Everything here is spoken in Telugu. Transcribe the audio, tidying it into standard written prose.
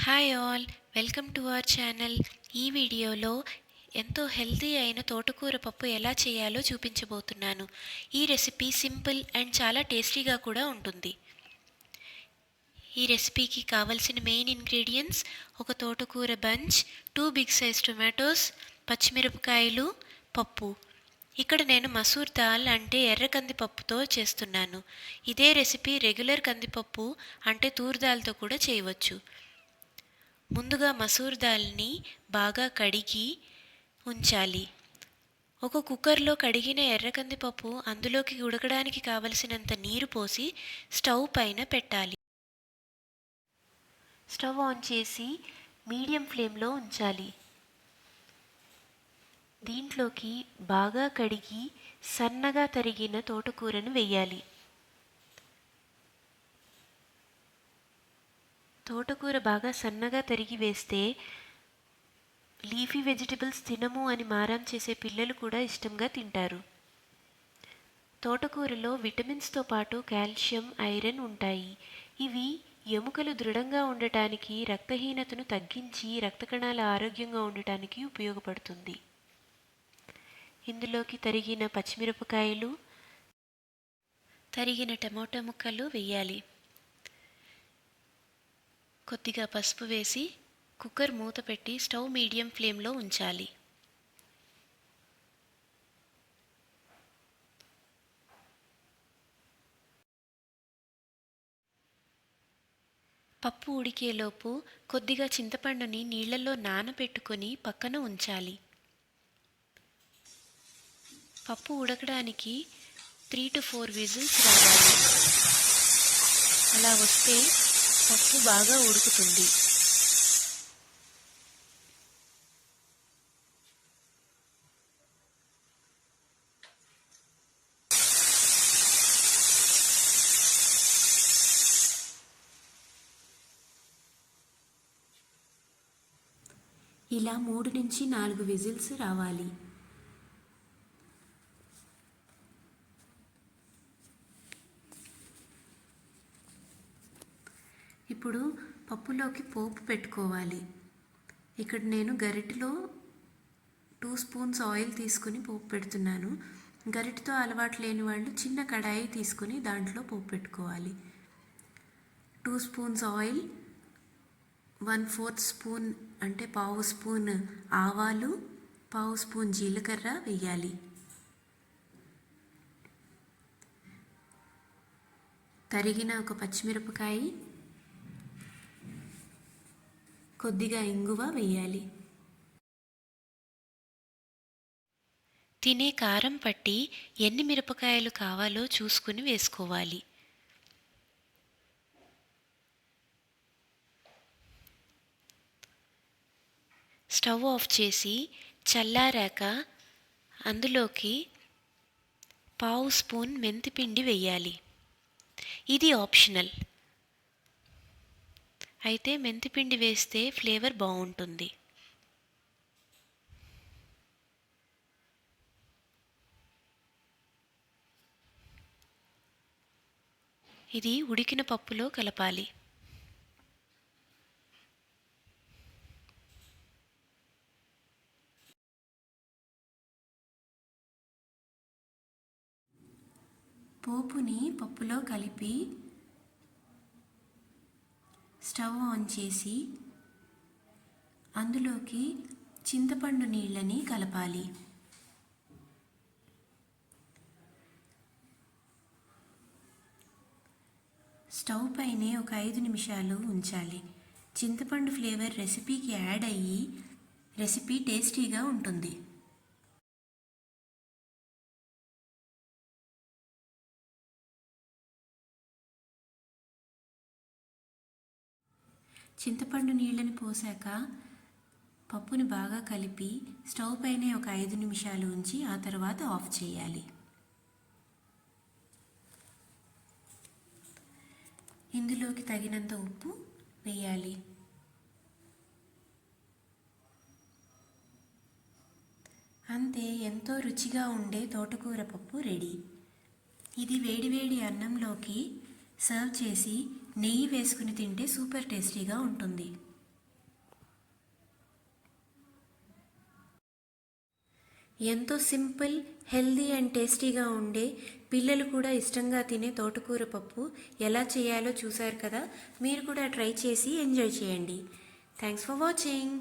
Hi all, welcome to our channel. ఈ వీడియోలో ఎంతో హెల్తీ అయిన తోటకూర పప్పు ఎలా చేయాలో చూపించబోతున్నాను. ఈ రెసిపీ సింపుల్ అండ్ చాలా టేస్టీగా కూడా ఉంటుంది. ఈ రెసిపీకి కావలసిన మెయిన్ ఇంగ్రీడియంట్స్: ఒక తోటకూర బంచ్, 2 బిగ్ సైజ్ టొమాటోస్, పచ్చిమిరపకాయలు, పప్పు. ఇక్కడ నేను మసూర్ దాల్ అంటే ఎర్ర కందిపప్పుతో చేస్తున్నాను. ఇదే రెసిపీ రెగ్యులర్ కందిపప్పు అంటే తూర్ దాల్తో కూడా చేయవచ్చు. ముందుగా మసూర్ దాల్ని బాగా కడిగి ఉంచాలి. ఒక కుక్కర్లో కడిగిన ఎర్ర కందిపప్పు అందులోకి ఉడకడానికి కావలసినంత నీరు పోసి స్టవ్ పైన పెట్టాలి. స్టవ్ ఆన్ చేసి మీడియం ఫ్లేమ్లో ఉంచాలి. దీంట్లోకి బాగా కడిగి సన్నగా తరిగిన తోటకూరను వేయాలి. తోటకూర బాగా సన్నగా తరిగి వేస్తే లీఫీ వెజిటబుల్స్ తినము అని మారం చేసే పిల్లలు కూడా ఇష్టంగా తింటారు. తోటకూరలో విటమిన్స్తో పాటు కాల్షియం, ఐరన్ ఉంటాయి. ఇవి ఎముకలు దృఢంగా ఉండటానికి, రక్తహీనతను తగ్గించి రక్త కణాల ఆరోగ్యంగా ఉండటానికి ఉపయోగపడుతుంది. ఇందులోకి తరిగిన పచ్చిమిరపకాయలు, తరిగిన టమోటా ముక్కలు వేయాలి. కొద్దిగా పసుపు వేసి కుక్కర్ మూత పెట్టి స్టవ్ మీడియం ఫ్లేమ్లో ఉంచాలి. పప్పు ఉడికేలోపు కొద్దిగా చింతపండుని నీళ్లలో నానబెట్టుకొని పక్కన ఉంచాలి. పప్పు ఉడకడానికి 3 to 4 విజిల్స్ రావాలి. అలా వస్తే పప్పు బాగా ఉడుకుతుంది. ఇలా 3 నుంచి 4 విజిల్స్ రావాలి. ఇప్పుడు పప్పులోకి పోపు పెట్టుకోవాలి. ఇక్కడ నేను గరిటెలో 2 స్పూన్స్ ఆయిల్ తీసుకుని పోపు పెడుతున్నాను. గరిటెతో అలవాటు లేని వాళ్ళు చిన్న కడాయి తీసుకుని దాంట్లో పోపు పెట్టుకోవాలి. 2 స్పూన్స్ ఆయిల్, 1/4 స్పూన్ అంటే పావు స్పూన్ ఆవాలు, పావు స్పూన్ జీలకర్ర వేయాలి. తరిగిన ఒక పచ్చిమిరపకాయ, కొద్దిగా ఇంగువ వేయాలి. తినే కారం పట్టి ఎన్ని మిరపకాయలు కావాలో చూసుకుని వేసుకోవాలి. స్టవ్ ఆఫ్ చేసి చల్లారాక అందులోకి పావు స్పూన్ మెంతిపిండి వేయాలి. ఇది ఆప్షనల్, అయితే మెంతిపిండి వేస్తే ఫ్లేవర్ బాగుంటుంది. ఇది ఉడికిన పప్పులో కలపాలి. పోపుని పప్పులో కలిపి స్టవ్ ఆన్ చేసి అందులోకి చింతపండు నీళ్ళని కలపాలి. స్టవ్ పైనే ఒక 5 నిమిషాలు ఉంచాలి. చింతపండు ఫ్లేవర్ రెసిపీకి యాడ్ అయ్యి రెసిపీ టేస్టీగా ఉంటుంది. చింతపండు నీళ్ళని పోసాక పప్పుని బాగా కలిపి స్టవ్ పైనే ఒక 5 నిమిషాలు ఉంచి ఆ తర్వాత ఆఫ్ చేయాలి. ఇందులోకి తగినంత ఉప్పు వేయాలి. అంతే, ఎంతో రుచిగా ఉండే తోటకూర పప్పు రెడీ. ఇది వేడివేడి అన్నంలోకి సర్వ్ చేసి నెయ్యి వేసుకుని తింటే సూపర్ టేస్టీగా ఉంటుంది. ఎంతో సింపుల్, హెల్దీ అండ్ టేస్టీగా ఉండే, పిల్లలు కూడా ఇష్టంగా తినే తోటకూర పప్పు ఎలా చేయాలో చూశారు కదా. మీరు కూడా ట్రై చేసి ఎంజాయ్ చేయండి. Thanks for watching.